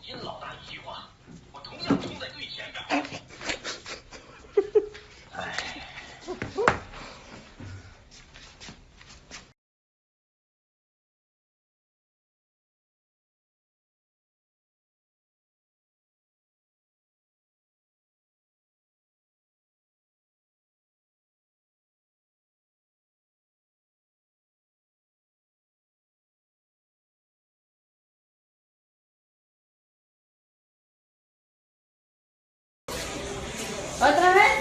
殷老大一句话，我同样冲在最前边。哎。¿Otra vez?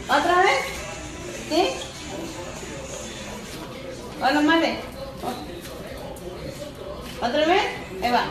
¿Otra vez? ¿Sí? ¿Hola, madre? ¿Otra vez? Ahí va.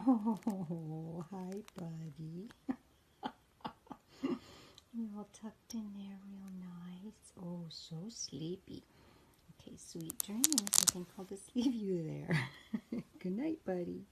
Oh, hi, buddy. You're all tucked in there real nice. Oh, so sleepy. Okay, sweet dreams. I think I'll just leave you there. Good night, buddy.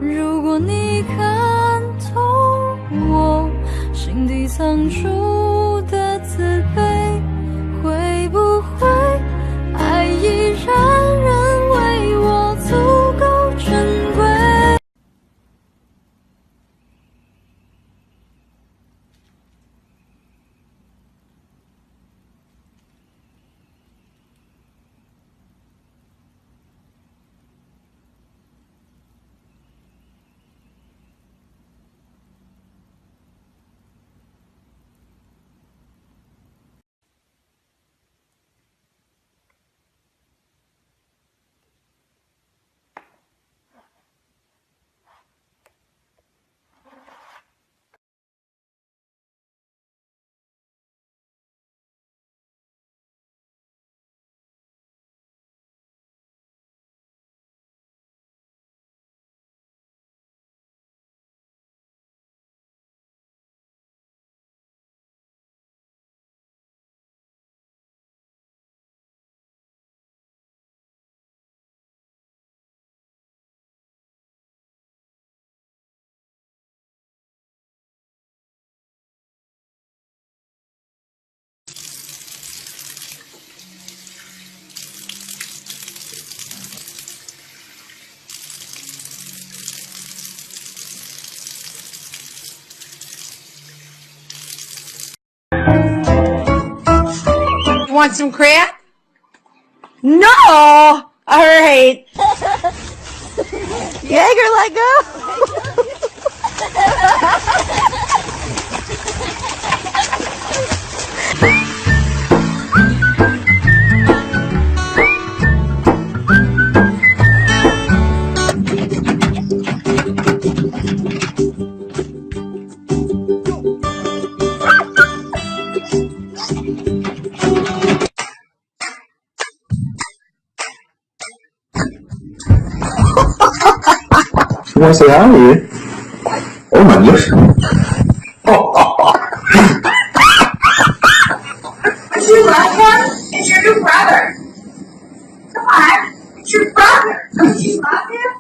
“如果你看透我心底藏住的慈悲，会不会爱已然认为我足够珍贵？” Want some crack? No! Alright. Jaeger, let go! Go! You want to say hi? Oh my goodness. Would you love him? It's your new brother. Come on. It's your brother. Don't you love him?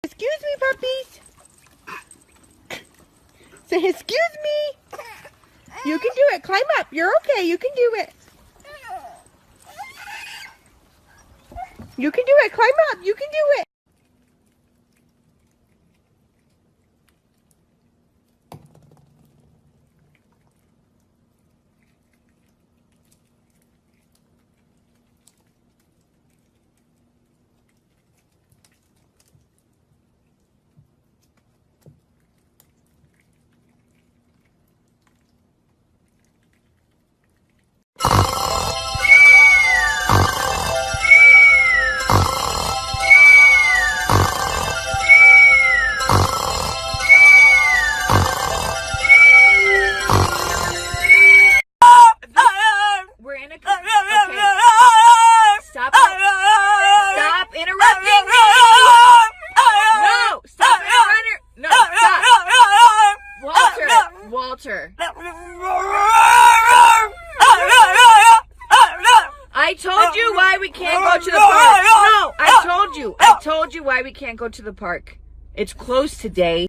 Excuse me, puppies. Say, excuse me. You can do it. Climb up. You're okay. You can do it. You can do it. Climb up. You can do it. Walter. I told you why we can't go to the park. No, I told you. I told you why we can't go to the park. It's closed today.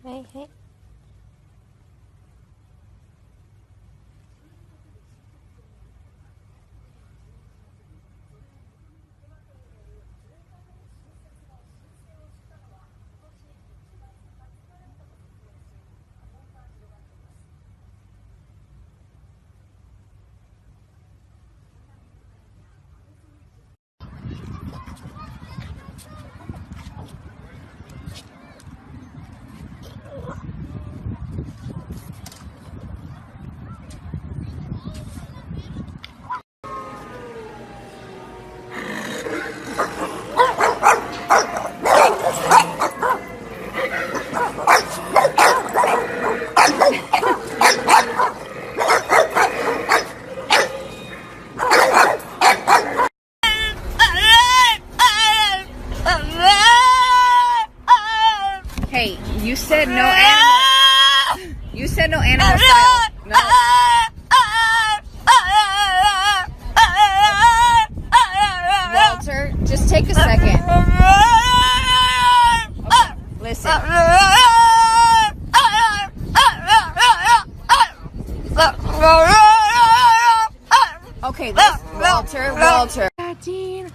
Hey, hey. Hey, you said no animal. You said no animal style. No. Walter, just take a second. Okay, listen. Okay, listen. Walter. Dean.